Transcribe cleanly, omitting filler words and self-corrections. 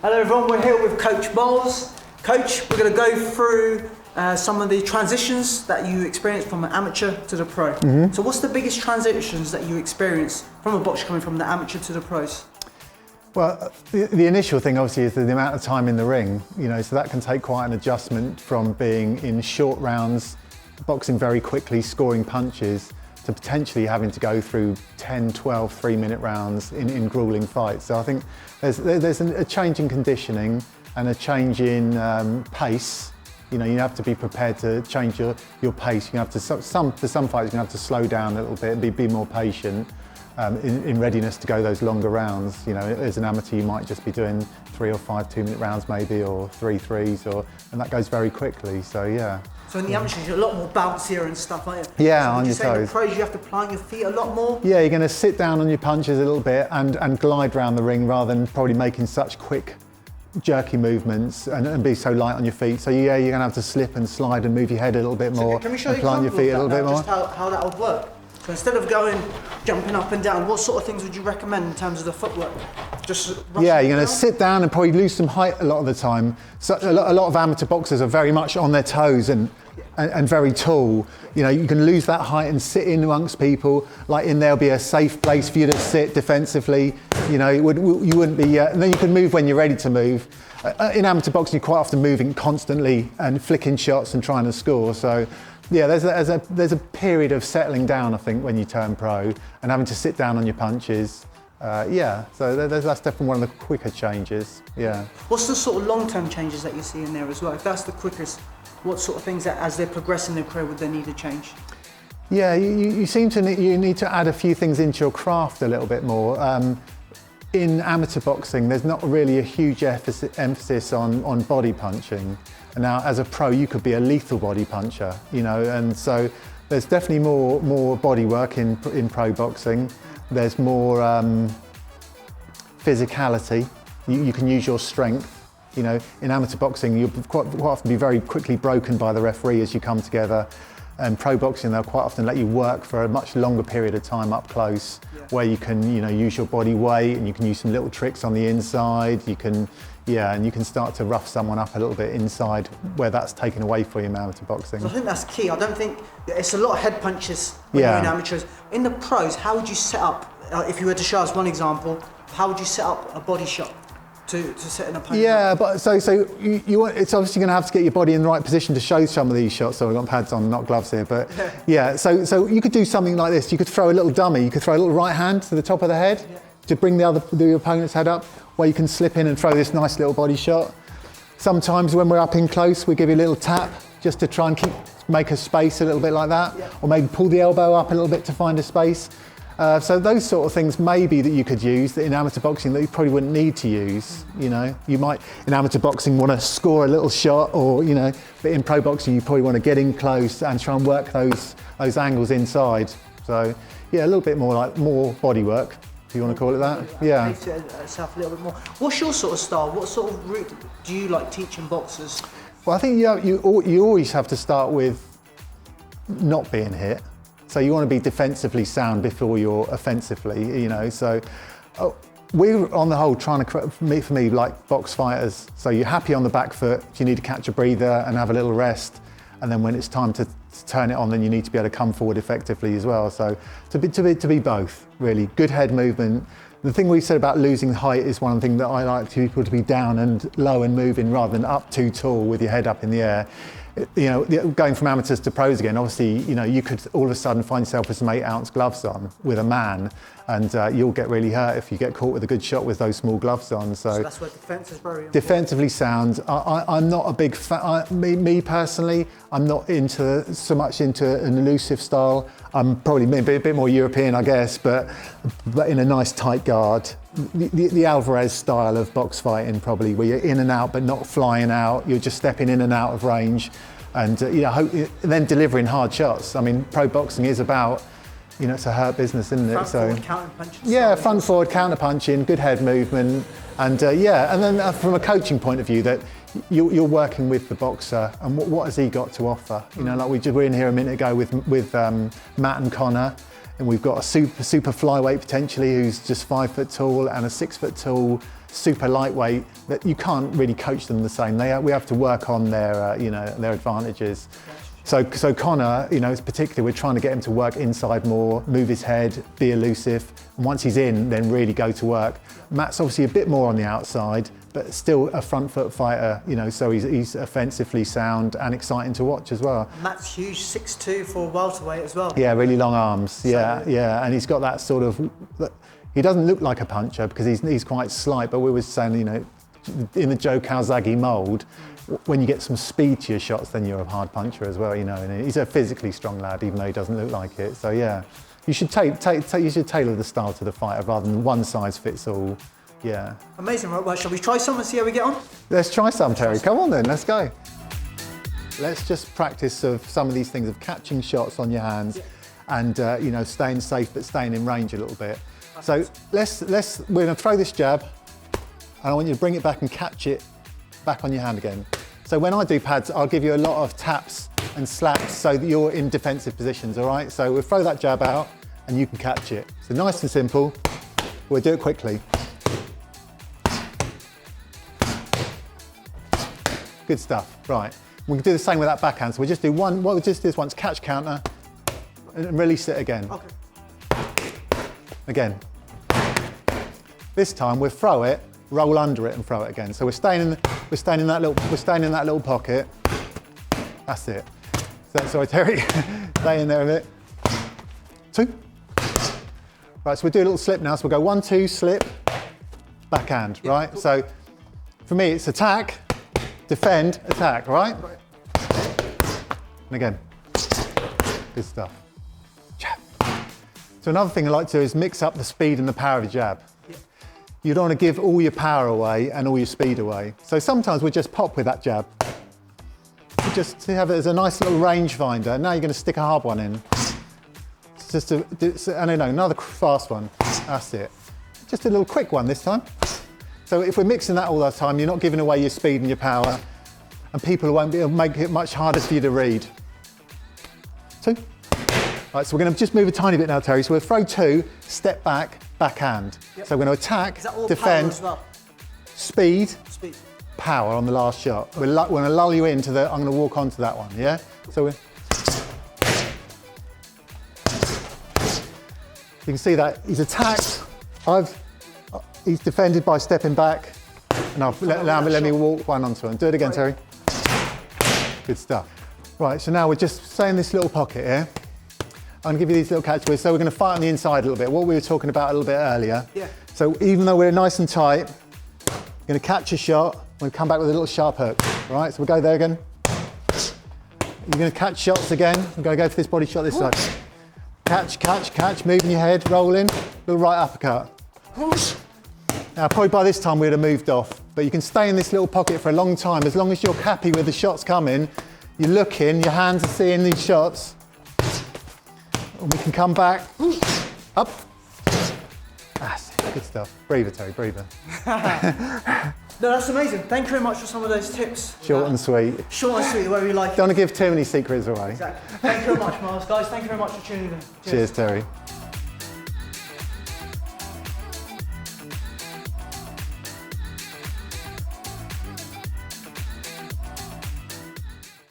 Hello everyone, we're here with Coach Bowles. Coach, we're going to go through some of the transitions that you experienced from an amateur to the pro. Mm-hmm. So what's the biggest transitions that you experienced from a boxer coming from the amateur to the pros? Well, the initial thing obviously is the amount of time in the ring, so that can take quite an adjustment from being in short rounds, boxing very quickly, scoring punches, to potentially having to go through 10, 12, 3-minute rounds in grueling fights. So I think there's a change in conditioning and a change in pace. You have to be prepared to change your pace. You have to, for some fights, you're going to have to slow down a little bit and be more patient in readiness to go those longer rounds. As an amateur, you might just be doing 3 or 5 2-minute rounds maybe, or 3 threes, and that goes very quickly, so yeah. So in the amateurs, you're a lot more bouncier and stuff, aren't you? Yeah, so on your toes. In the pros, you have to plant your feet a lot more? Yeah, you're going to sit down on your punches a little bit and glide around the ring rather than probably making such quick, jerky movements and be so light on your feet. So yeah, you're going to have to slip and slide and move your head a little bit more. Can we show and plant your feet a little bit more? Just how that would work? So instead of jumping up and down, what sort of things would you recommend in terms of the footwork? Yeah, you're going to sit down and probably lose some height a lot of the time. So a lot of amateur boxers are very much on their toes and very tall. You can lose that height and sit in amongst people. Like there'll be a safe place for you to sit defensively. You wouldn't be. And then you can move when you're ready to move. In amateur boxing, you're quite often moving constantly and flicking shots and trying to score. So. Yeah, there's a period of settling down, I think, when you turn pro and having to sit down on your punches. So that's definitely one of the quicker changes. Yeah. What's the sort of long-term changes that you see in there as well? If that's the quickest, what sort of things that, as they progress in their career, would they need to change? Yeah, you seem to need to add a few things into your craft a little bit more. In amateur boxing, there's not really a huge emphasis on body punching. And now, as a pro, you could be a lethal body puncher, and so there's definitely more body work in pro boxing. There's more physicality. You can use your strength. In amateur boxing, you'll quite often be very quickly broken by the referee as you come together. And pro boxing, they'll quite often let you work for a much longer period of time up close, where you can, use your body weight and you can use some little tricks on the inside. And you can start to rough someone up a little bit inside where that's taken away from you in amateur boxing. So I think that's key. I don't think it's a lot of head punches when you're in amateurs. In the pros, how would you set up, if you were to show us one example, how would you set up a body shot to set an opponent? Yeah, but so it's obviously going to have to get your body in the right position to show some of these shots. So I've got pads on, not gloves here, but yeah. So you could do something like this. You could throw a little dummy. You could throw a little right hand to the top of the head to bring the opponent's head up, where you can slip in and throw this nice little body shot. Sometimes when we're up in close, we give you a little tap just to try and make a space a little bit like that, or maybe pull the elbow up a little bit to find a space. So those sort of things maybe that you could use that in amateur boxing that you probably wouldn't need to use. You might in amateur boxing want to score a little shot, or but in pro boxing you probably want to get in close and try and work those angles inside. So yeah, a little bit more body work, if you want to call it that. Yeah. Itself a little bit more. What's your sort of style? What sort of route do you like teaching boxers? Well, I think you always have to start with not being hit. So you want to be defensively sound before you're offensively, So we're on the whole trying to, for me, like box fighters. So you're happy on the back foot, you need to catch a breather and have a little rest. And then when it's time to turn it on, then you need to be able to come forward effectively as well. So to be both, really. Good head movement. The thing we said about losing height is one thing that I like people to be down and low and moving rather than up too tall with your head up in the air. Going from amateurs to pros again, obviously, you could all of a sudden find yourself with some 8-ounce gloves on with a man, and you'll get really hurt if you get caught with a good shot with those small gloves on. So that's where defence is very important. Defensively sound. I'm not a big fan. Me personally, I'm not so much into an elusive style. I'm probably maybe a bit more European, I guess, but in a nice tight guard. The Alvarez style of box fighting, probably, where you're in and out but not flying out. You're just stepping in and out of range, and then delivering hard shots. I mean, pro boxing is about, it's a hurt business, isn't it? Front forward, counter punching. Yeah, front forward, counter punching, good head movement, and and then from a coaching point of view, that you're working with the boxer, and what has he got to offer? Like we were in here a minute ago with Matt and Connor. And we've got a super flyweight potentially who's just 5 foot tall, and a 6 foot tall super lightweight, that you can't really coach them the same. We have to work on their, you know, their advantages. So Connor, you know, in particular, we're trying to get him to work inside more, move his head, be elusive. And once he's in, then really go to work. Matt's obviously a bit more on the outside, but still a front foot fighter, you know, so he's offensively sound and exciting to watch as well. Matt's huge, 6'2" for welterweight as well. Yeah, really long arms. Yeah, and he's got that sort of. He doesn't look like a puncher because he's quite slight, but we were saying, you know, in the Joe Calzaghe mould, when you get some speed to your shots, then you're a hard puncher as well, you know. And he's a physically strong lad, even though he doesn't look like it. So yeah, you should you should tailor the style to the fighter rather than one size fits all. Yeah. Amazing. Right, well, shall we try some and see how we get on? Let's try some, Terry. Come on then, let's go. Let's just practice of some of these things of catching shots on your hands, and you know, staying safe but staying in range a little bit. So we're going to throw this jab, and I want you to bring it back and catch it back on your hand again. So when I do pads, I'll give you a lot of taps and slaps so that you're in defensive positions, all right? So we'll throw that jab out and you can catch it. So nice and simple. We'll do it quickly. Good stuff, right. We can do the same with that backhand. So we'll just do one, what we'll just do is once catch counter and release it again. Okay. Again. This time we'll throw it, roll under it and throw it again. So we're staying in that little pocket. That's it. So, sorry, Terry. Stay in there a bit. 2. Right, so we'll do a little slip now. So we'll go 1, 2, slip, backhand, right? Cool. So for me, it's attack, defend, attack, right? And again. Good stuff. Jab. So another thing I like to do is mix up the speed and the power of a jab. You don't want to give all your power away and all your speed away. So sometimes we just pop with that jab. Just to have it as a nice little range finder. Now you're going to stick a hard one in. Just to, I don't know, another fast one. That's it. Just a little quick one this time. So if we're mixing that all the time, you're not giving away your speed and your power, and people won't be able to make it much harder for you to read. 2. Right, so we're going to just move a tiny bit now, Terry. So we'll throw 2, step back, backhand. Yep. So we're going to attack, defend, well? speed, power on the last shot. We're going to lull you into the, I'm going to walk onto that one, yeah? So you can see that he's attacked, he's defended by stepping back, and let me walk one onto him. Do it again, Terry. Good stuff. Right, so now we're just staying in this little pocket here. I'm going to give you these little catches. So we're going to fight on the inside a little bit, what we were talking about a little bit earlier. Yeah. So even though we're nice and tight, we're going to catch a shot, we'll come back with a little sharp hook. All right, so we'll go there again. You're going to catch shots again. We're going to go for this body shot this side. Catch, catch, catch, moving your head, rolling, little right uppercut. Now, probably by this time we'd have moved off, but you can stay in this little pocket for a long time. As long as you're happy with the shots coming, you're looking, your hands are seeing these shots. And we can come back, up. That's it, good stuff. Breather, Terry, breather. No, that's amazing. Thank you very much for some of those tips. Short and sweet. Short and sweet, the way we like it. Don't want to give too many secrets away. Exactly. Thank you very much, Miles. Guys, thank you very much for tuning in. Cheers Terry.